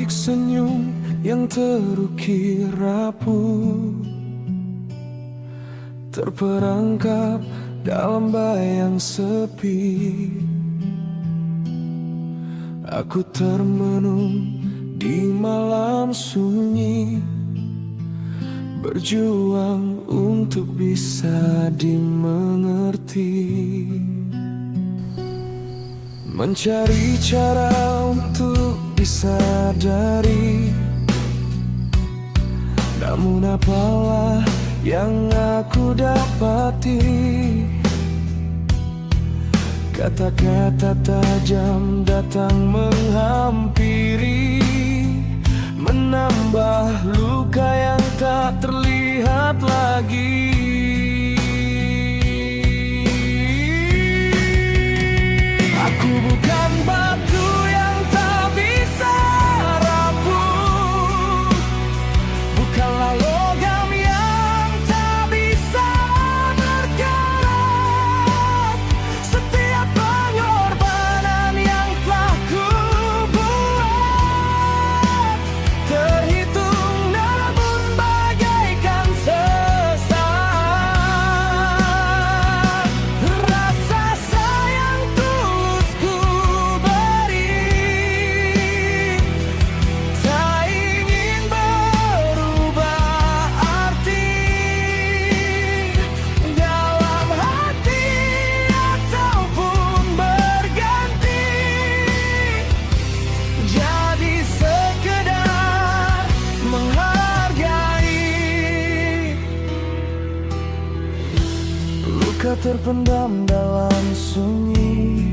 balik senyum yang terukir rapuh, terperangkap dalam bayang sepi. Aku termenung di malam sunyi, berjuang untuk bisa dimengerti, mencari cara untuk disadari. Namun apalah yang aku dapati, kata-kata tajam datang menghampiri, menambah luka yang tak terlihat lagi. Aku bukan batu yang tak bisa rapuh, bukanlah logam yang tak bisa berkarat. Setiap pengorbanan yang telah ku buat terhitung namun bagaikan sesat. Rasa sayang tulus ku beri, tak ingin berubah arti dalam hati ataupun berganti, jadi sekedar menghargai. Luka terpendam dalam sunyi,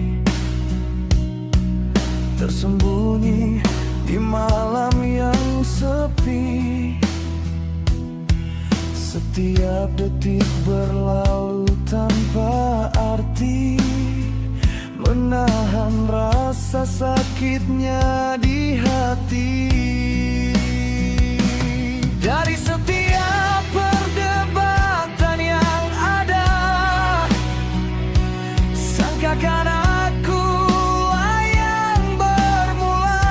tersembunyi di malam yang sepi. Setiap detik berlalu tanpa arti, menahan rasa sakitnya di hati. Dari setiap perdebatan yang ada, sangkakan aku yang bermula.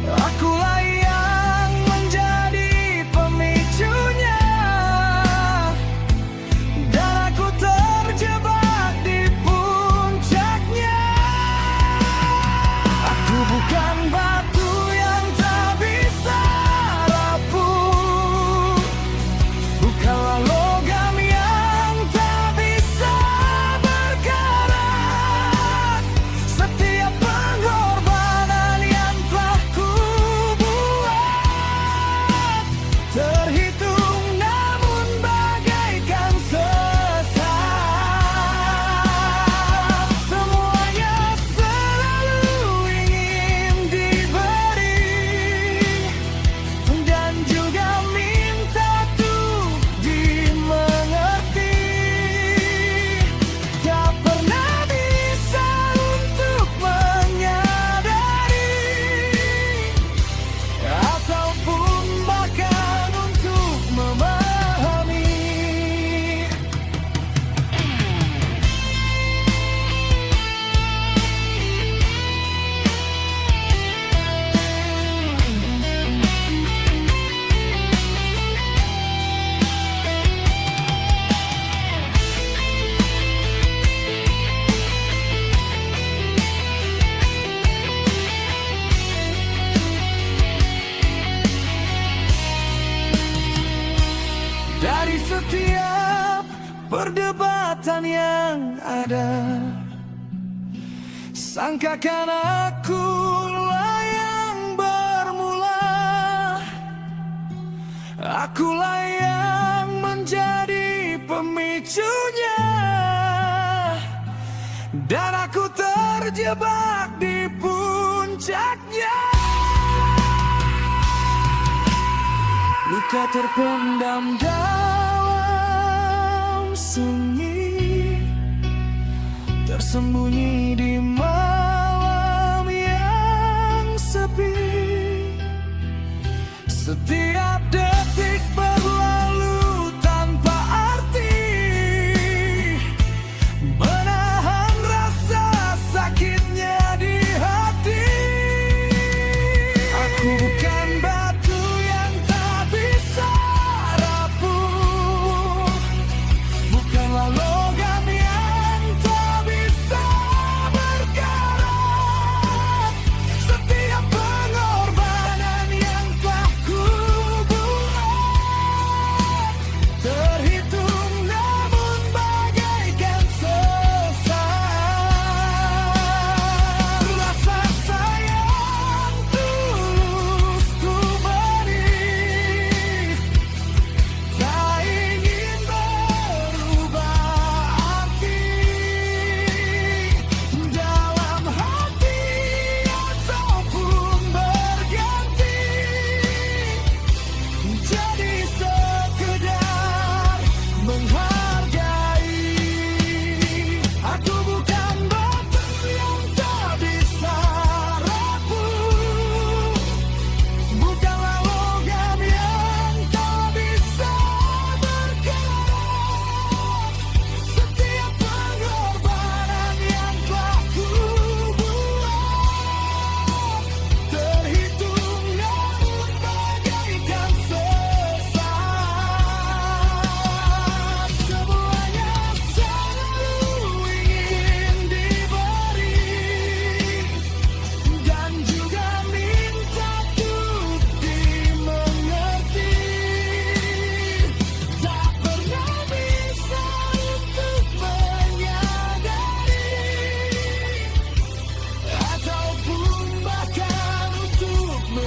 Akulah yang menjadi pemicunya, dan aku terjebak di puncaknya. Aku bukan batu yang tak bisa rapuh, bukanlah logam yang tak bisa berkarat. Setiap pengorbanan yang telah ku buat terhitung namun bagaikan sesat. Semuanya selalu ingin diberi, dan juga minta tuh dimengerti. Tak pernah bisa untuk menyadari, ataupun bahkan untuk memahami. Dari setiap perdebatan yang ada, sangkakan akulah yang bermula. Akulah yang menjadi pemicunya, dan aku terjebak di puncaknya. Luka terpendam dalam sunyi, tersembunyi di malam yang sepi. Setiap detik berlalu tanpa arti, menahan rasa sakitnya di hati.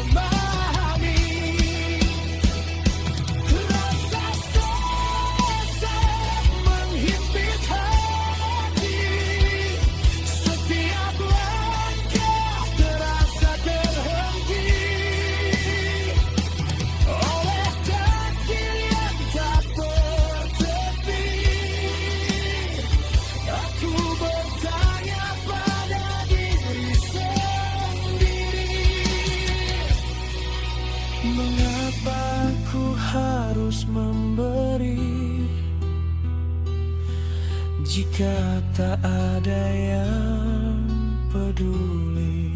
memahami rasa sesat menghimpit hati. Setiap langkah terasa terhenti oleh takdir yang tak bertepi. Aku bertanya pada diri sendiri, mengapa ku harus memberi jika tak ada yang peduli?